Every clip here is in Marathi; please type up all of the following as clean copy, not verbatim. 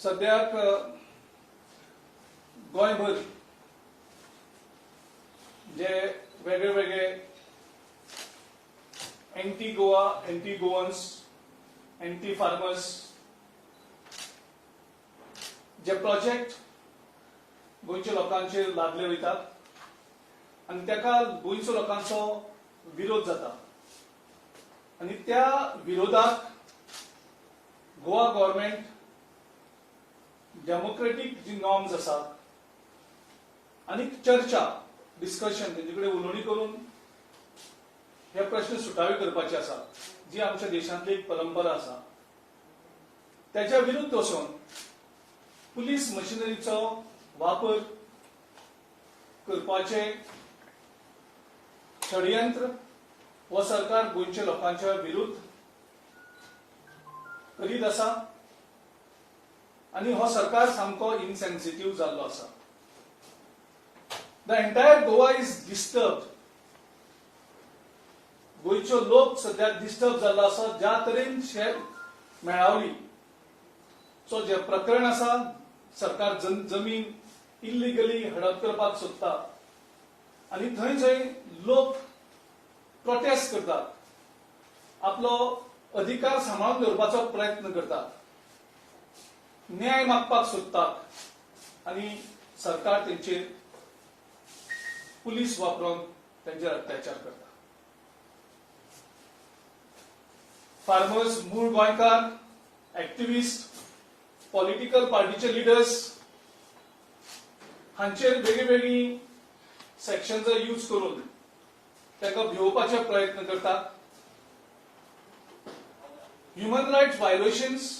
सद्याक गोंयभर जे वेगळे वेगळे anti Goa, anti Goans, anti farmers जे प्रोजेक्ट गोंयच्या लोकांचेर लादले वयतात आनी ताका गोंयच्या लोकांचो विरोध जाता आनी त्या विरोधाक गोवा गव्हर्नमेंट डेमोक्रेटिक जी नॉर्म्स आसात आनी चर्चा डिस्कशन तेंचे कडेन उलोवणी करून हे प्रश्न सुटावे करपाचे आसा जी आमच्या देशांतली एक परंपरा आसा त्याच्या विरुद्ध वचून पुलीस मशिनरीचो वापर करपाचे षडयंत्र हो सरकार गोंयच्या लोकांच्या विरुद्ध करीत आसा आनी हो सरकार सामको इनसेन्सिटिव्ह जाल्लो आसा. The entire Goa is disturbed. गोंयचो लोक सद्याक डिस्टर्ब जाल्लो आसा ज्या तरेन शेत मेळावली सो जे प्रकरण आसा सरकार जमीन इल्लिगली हडप करपाक सोदता आनी थंय थंय लोक प्रोटेस्ट करतात, आपलो अधिकार सांबाळून दवरपाचो प्रयत्न करतात, न्याय मागपाक सोदतात आनी सरकार तेंचेर पुलीस वापरून तेंचेर अत्याचार करता. फार्मर्स, मूळ गोंयकार, एक्टिविस्ट, पॉलिटिकल पार्टीचे लिडर्स हांचेर वेगळी सेक्शन्स यूज करून ताका भिवपाचे प्रयत्न करतात. ह्युमन रायट्स वायोलेशन्स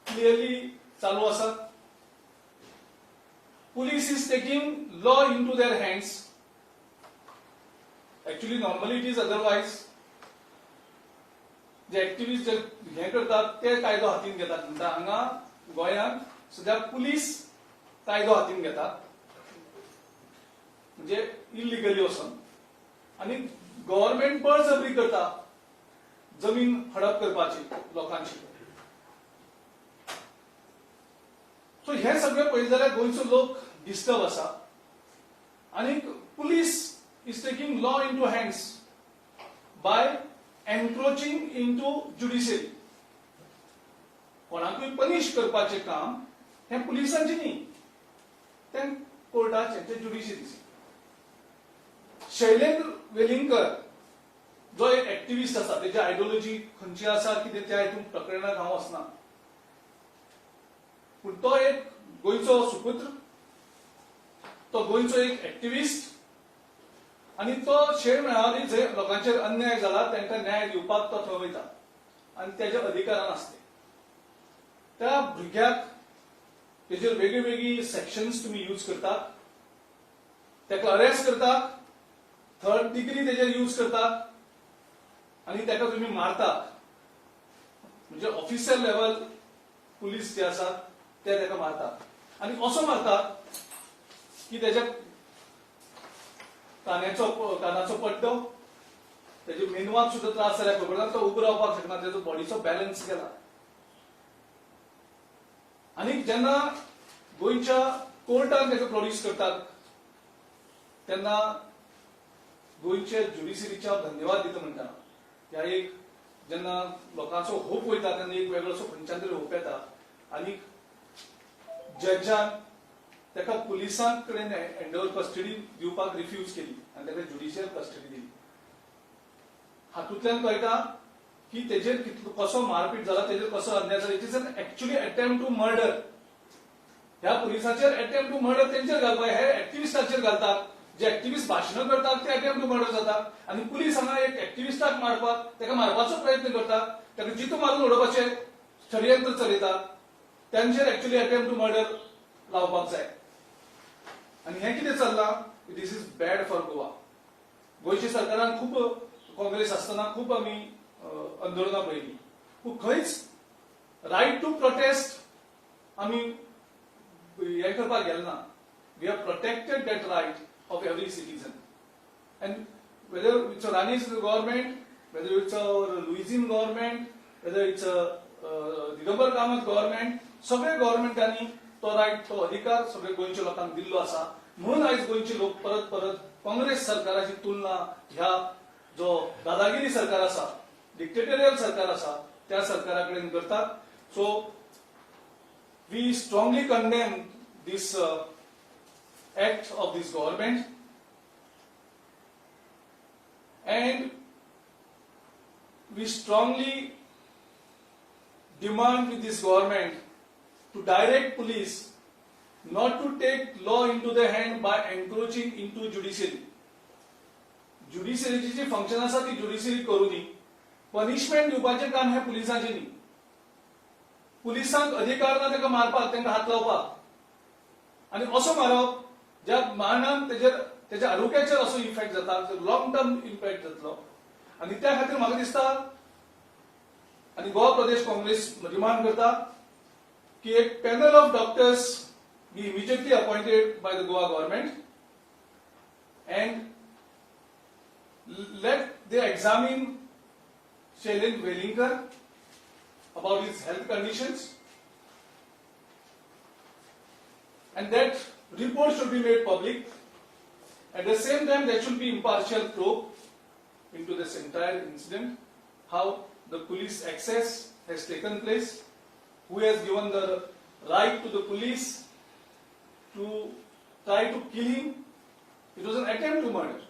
क्लियरली चालू आसात. Police is taking law into their hands. Actually normally it is otherwise. जे एक्टिविस्ट जे हे करतात ते कायदो हातीन घेतात म्हणटा हांगा गोंयांत सद्याक पुलीस कायदो हातीन घेतात म्हणजे इल्लिगली वचून आनी गव्हर्नमेंट बळजबरी करता जमीन हडप करपाची लोकांची. सो हे सगळे पळयलें जाल्यार गोंयचो लोक डिस्टर्ब आसा आनी police is taking law into hands by encroaching into judiciary. कोणाकूय पनिश करपाचें काम हें पुलिसांचें न्ही, तें कोर्टाचें, तें ज्युडिशियरीचें. शैलेंद्र वेलिंगकर जो एक एक्टिविस्ट आसा तेजी आयडियोलॉजी खंयची आसा कितें त्या हितून प्रकरणाक हांव वचना, पूण तो एक गोंयचो सुपुत्र, तो गोंयचो एक एक्टिविस्ट आनी तो शेळ मेळावली जंय लोकांचेर अन्याय जाला तांकां न्याय दिवपाक तो थंय वयता आनी तेज्या अधिकारान आसले. त्या भुरग्याक तेजेर वेगळी सेक्शन्स तुमी यूज करतात, ताका अरेस्ट करतात, थर्ड डिग्री तेजेर यूज करतात आनी ताका तुमी मारतात. म्हणजे ऑफिसर लेवल पुलीस जे आसात ते ताका मारतात आनी असो मारतात की तेज्या कानाचो पड्डो, तेजे मेंदवाक सुद्दां त्रास जाल्यार खबर ना, तो उबो रावपाक शकना, तेजो बॉडीचो बॅलन्स गेला. आनी जेन्ना गोंयच्या कोर्टान ताका प्रोड्यूस करतात तेन्ना गोंयच्या ज्युडिशियरीच्या धन्यवाद दिता म्हणटा. ह्या एक जेन्ना लोकांचो होप वयता तेन्ना एक वेगळोसो खंयच्यान तरी होप येता आनी जजान ताका पुलिसां कडेन हँडओव्हर कस्टडी दिवपाक रिफ्यूज केली आनी ताका ज्युडिशियल कस्टडी दिली. हातूंतल्यान कळटा की तेजेर कसो मारपीट जाला, तेजेर कसो अन्याय जाला. It is an actually attempt to murder. ह्या पुलिसांचेर अटेम्प्ट टू मर्डर तेंचेर घालपाक, हे एक्टिविस्टांचेर घालतात. जे एक्टिविस्ट भाशणां करतात ते अटेम्प्ट टू मर्डर जातात आनी पुलीस हांगा एक एक्टिविस्टाक मारपाक, ताका मारपाचो प्रयत्न करतात, ताका जितो मारून उडोवपाचे षडयंत्र चलयतात. तांचेर एक्चुअली अटेम्प्ट टू मर्डर लावपाक जाय आनी हें कितें चल्लां? दिस इज बॅड फॉर गोवा. गोंयच्या सरकारान खूब, काँग्रेस आसतना खूब आमी आंदोलनां पळयलीं, पूण खंयच रायट टू प्रोटेस्ट आमी हें करपाक गेले ना. We have protected that right of every citizen. And whether it's a Rani's government, whether it's a Louisian government, whether it's a Digambar Kamath government, सगळे गव्हर्नमेंटांनी तो रायट, तो अधिकार सगळे गोंयच्या लोकांक दिल्लो आसा. म्हणून आयज गोंयचे लोक परत परत काँग्रेस सरकाराची तुलना ह्या जो दादागिरी सरकार आसा, डिक्टेटोरियल सरकार आसा, त्या सरकारा कडेन करतात. So we strongly condemn this act of this government, and we strongly demand with this government to direct police not to take law into their hand by encroaching into judiciary. Judiciary G function आसा ती ज्युडिशरी करूं दी. पनिशमेंट दिवपाचें काम हे पुलिसांचें न्ही. पुलिसांक अधिकार ना ताका मारपाक, तांकां हात लावपाक, आणि असो मारप ज्या मारणान तेच्या आरोग्याचेर असो इफेक्ट जाता, लॉंग टर्म इम्पॅक्ट जातलो. आणि त्या खातीर म्हाका दिसता आणि गोवा प्रदेश काँग्रेस डिमांड करता की एक panel of doctors be immediately appointed by the Goa government and let they examine Shailendra Velinkar about his health conditions, and that report should be made public. At the same time, there should be impartial probe into this entire incident, how the police access has taken place, who has given the right to the police to try to kill him. It was an attempt to murder.